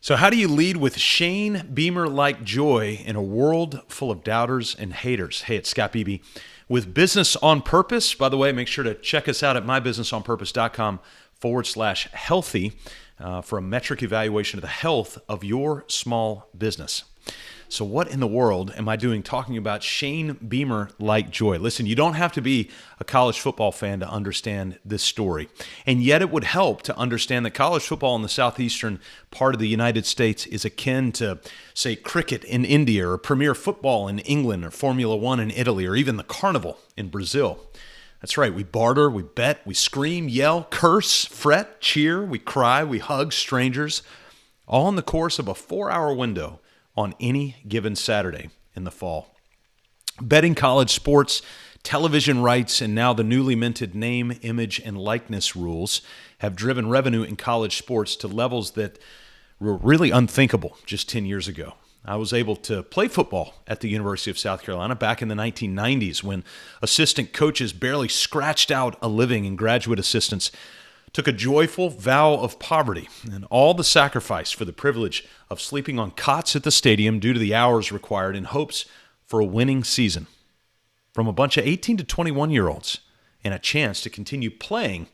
So how do you lead with Shane Beamer-like joy in a world full of doubters and haters? Hey, it's Scott Beebe with Business on Purpose. By the way, make sure to check us out at mybusinessonpurpose.com/healthy for a metric evaluation of the health of your small business. So what in the world am I doing talking about Shane Beamer-like joy? Listen, you don't have to be a college football fan to understand this story. And yet it would help to understand that college football in the southeastern part of the United States is akin to, say, cricket in India or Premier Football in England or Formula One in Italy or even the carnival in Brazil. That's right, we barter, we bet, we scream, yell, curse, fret, cheer, we cry, we hug strangers, all in the course of a 4-hour window on any given Saturday in the fall. Betting college sports, television rights, and now the newly minted name, image, and likeness rules have driven revenue in college sports to levels that were really unthinkable just 10 years ago. I was able to play football at the University of South Carolina back in the 1990s when assistant coaches barely scratched out a living and graduate assistants took a joyful vow of poverty and all the sacrifice for the privilege of sleeping on cots at the stadium due to the hours required in hopes for a winning season. From a bunch of 18 to 21-year-olds and a chance to continue playing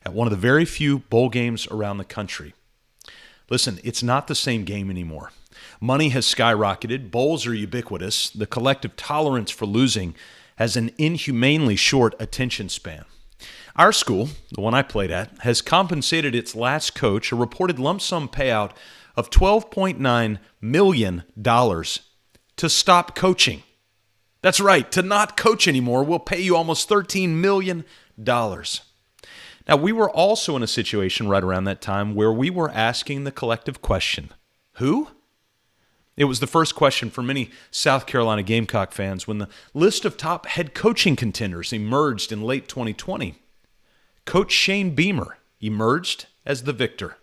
at one of the very few bowl games around the country. Listen, it's not the same game anymore. Money has skyrocketed, bowls are ubiquitous, the collective tolerance for losing has an inhumanely short attention span. Our school, the one I played at, has compensated its last coach a reported lump sum payout of $12.9 million to stop coaching. That's right, to not coach anymore, we'll pay you almost $13 million. Now, we were also in a situation right around that time where we were asking the collective question, who? It was the first question for many South Carolina Gamecock fans when the list of top head coaching contenders emerged in late 2020. Coach Shane Beamer emerged as the victor,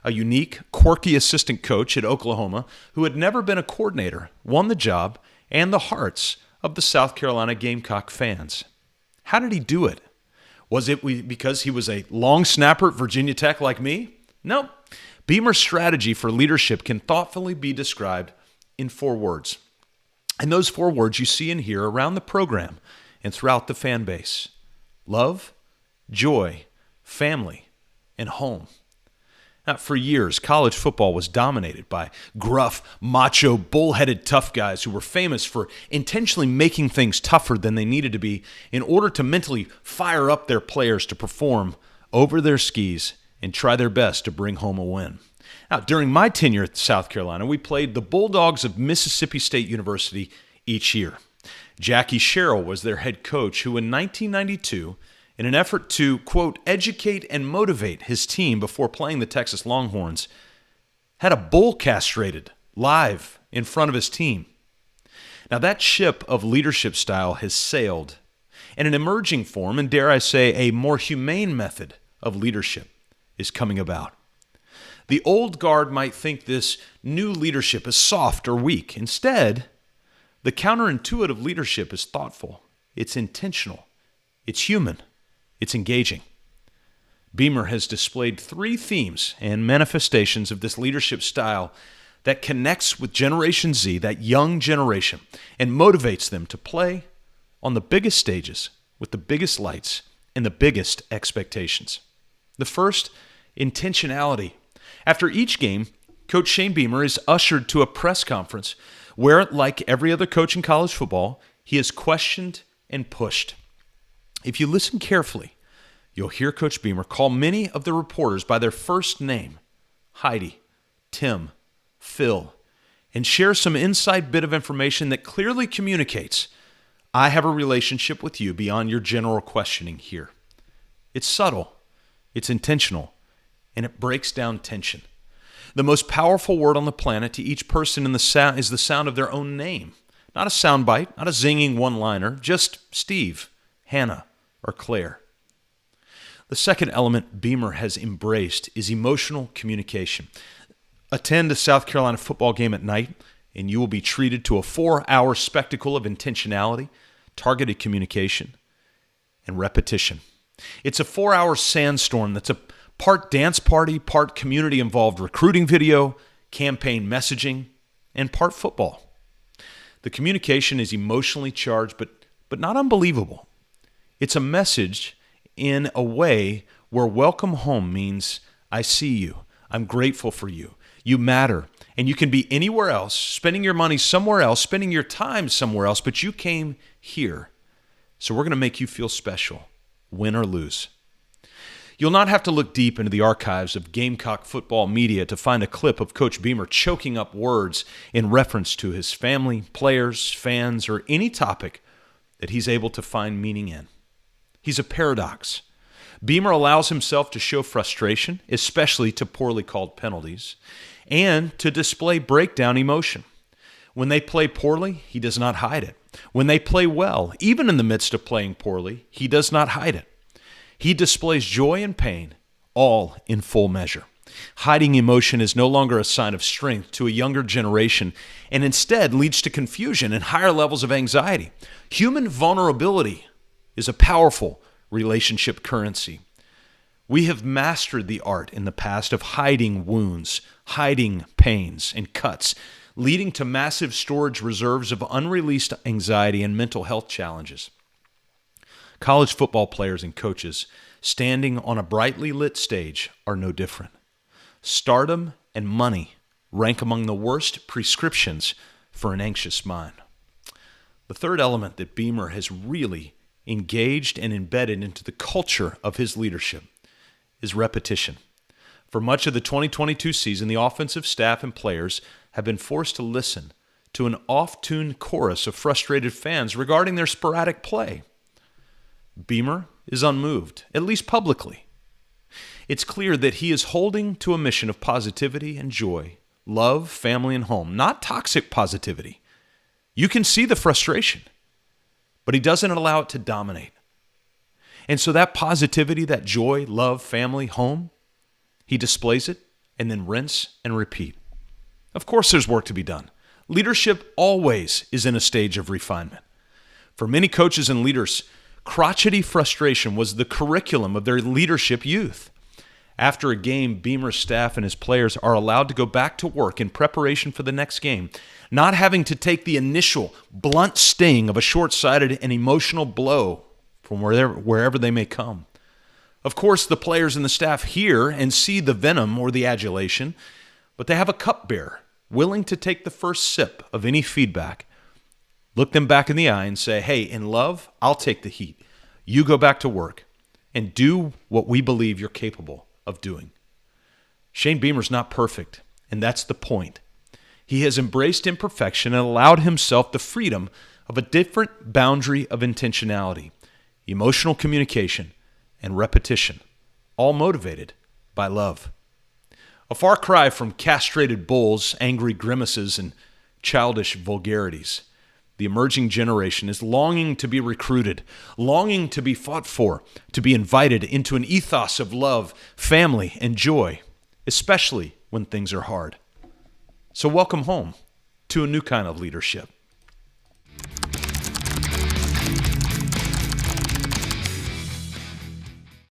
a unique, quirky assistant coach at Oklahoma who had never been a coordinator, won the job, and the hearts of the South Carolina Gamecock fans. How did he do it? Was it because he was a long snapper at Virginia Tech like me? No. Beamer's strategy for leadership can thoughtfully be described in 4 words. And those 4 words you see and hear around the program and throughout the fan base. Love, joy, family, and home. Now, for years, college football was dominated by gruff, macho, bullheaded tough guys who were famous for intentionally making things tougher than they needed to be in order to mentally fire up their players to perform over their skis and try their best to bring home a win. Now, during my tenure at South Carolina, we played the Bulldogs of Mississippi State University each year. Jackie Sherrill was their head coach, who in 1992, in an effort to, quote, educate and motivate his team before playing the Texas Longhorns, had a bull castrated live in front of his team. Now, that ship of leadership style has sailed, and an emerging form, and dare I say, a more humane method of leadership is coming about. The old guard might think this new leadership is soft or weak. Instead, the counterintuitive leadership is thoughtful, it's intentional, it's human, it's engaging. Beamer has displayed 3 themes and manifestations of this leadership style that connects with Generation Z, that young generation, and motivates them to play on the biggest stages with the biggest lights and the biggest expectations. The first, intentionality. After each game, Coach Shane Beamer is ushered to a press conference where, like every other coach in college football, he is questioned and pushed. If you listen carefully, you'll hear Coach Beamer call many of the reporters by their first name, Heidi, Tim, Phil, and share some inside bit of information that clearly communicates, I have a relationship with you beyond your general questioning here. It's subtle, it's intentional, and it breaks down tension. The most powerful word on the planet to each person in the sound is the sound of their own name. Not a soundbite, not a zinging one-liner, just Steve, Hannah, or Claire. The second element Beamer has embraced is emotional communication. Attend a South Carolina football game at night, and you will be treated to a 4-hour spectacle of intentionality, targeted communication, and repetition. It's a 4-hour sandstorm that's a part dance party, part community-involved recruiting video, campaign messaging, and part football. The communication is emotionally charged, but not unbelievable. It's a message in a way where welcome home means I see you, I'm grateful for you, you matter, and you can be anywhere else, spending your money somewhere else, spending your time somewhere else, but you came here. So we're going to make you feel special, win or lose. You'll not have to look deep into the archives of Gamecock football media to find a clip of Coach Beamer choking up words in reference to his family, players, fans, or any topic that he's able to find meaning in. He's a paradox. Beamer allows himself to show frustration, especially to poorly called penalties, and to display breakdown emotion. When they play poorly, he does not hide it. When they play well, even in the midst of playing poorly, he does not hide it. He displays joy and pain, all in full measure. Hiding emotion is no longer a sign of strength to a younger generation and instead leads to confusion and higher levels of anxiety. Human vulnerability is a powerful relationship currency. We have mastered the art in the past of hiding wounds, hiding pains and cuts, leading to massive storage reserves of unreleased anxiety and mental health challenges. College football players and coaches standing on a brightly lit stage are no different. Stardom and money rank among the worst prescriptions for an anxious mind. The third element that Beamer has really engaged and embedded into the culture of his leadership is repetition. For much of the 2022 season, the offensive staff and players have been forced to listen to an off-tuned chorus of frustrated fans regarding their sporadic play. Beamer is unmoved, at least publicly. It's clear that he is holding to a mission of positivity and joy, love, family, and home, not toxic positivity. You can see the frustration, but he doesn't allow it to dominate. And so that positivity, that joy, love, family, home, he displays it and then rinse and repeat. Of course, there's work to be done. Leadership always is in a stage of refinement. For many coaches and leaders, crotchety frustration was the curriculum of their leadership youth. After a game, Beamer's staff and his players are allowed to go back to work in preparation for the next game, not having to take the initial blunt sting of a short-sighted and emotional blow from wherever they may come. Of course, the players and the staff hear and see the venom or the adulation, but they have a cupbearer willing to take the first sip of any feedback, look them back in the eye and say, hey, in love, I'll take the heat. You go back to work and do what we believe you're capable of doing. Shane Beamer's not perfect, and that's the point. He has embraced imperfection and allowed himself the freedom of a different boundary of intentionality, emotional communication, and repetition, all motivated by love. A far cry from castrated bulls, angry grimaces, and childish vulgarities. The emerging generation is longing to be recruited, longing to be fought for, to be invited into an ethos of love, family, and joy, especially when things are hard. So welcome home to a new kind of leadership.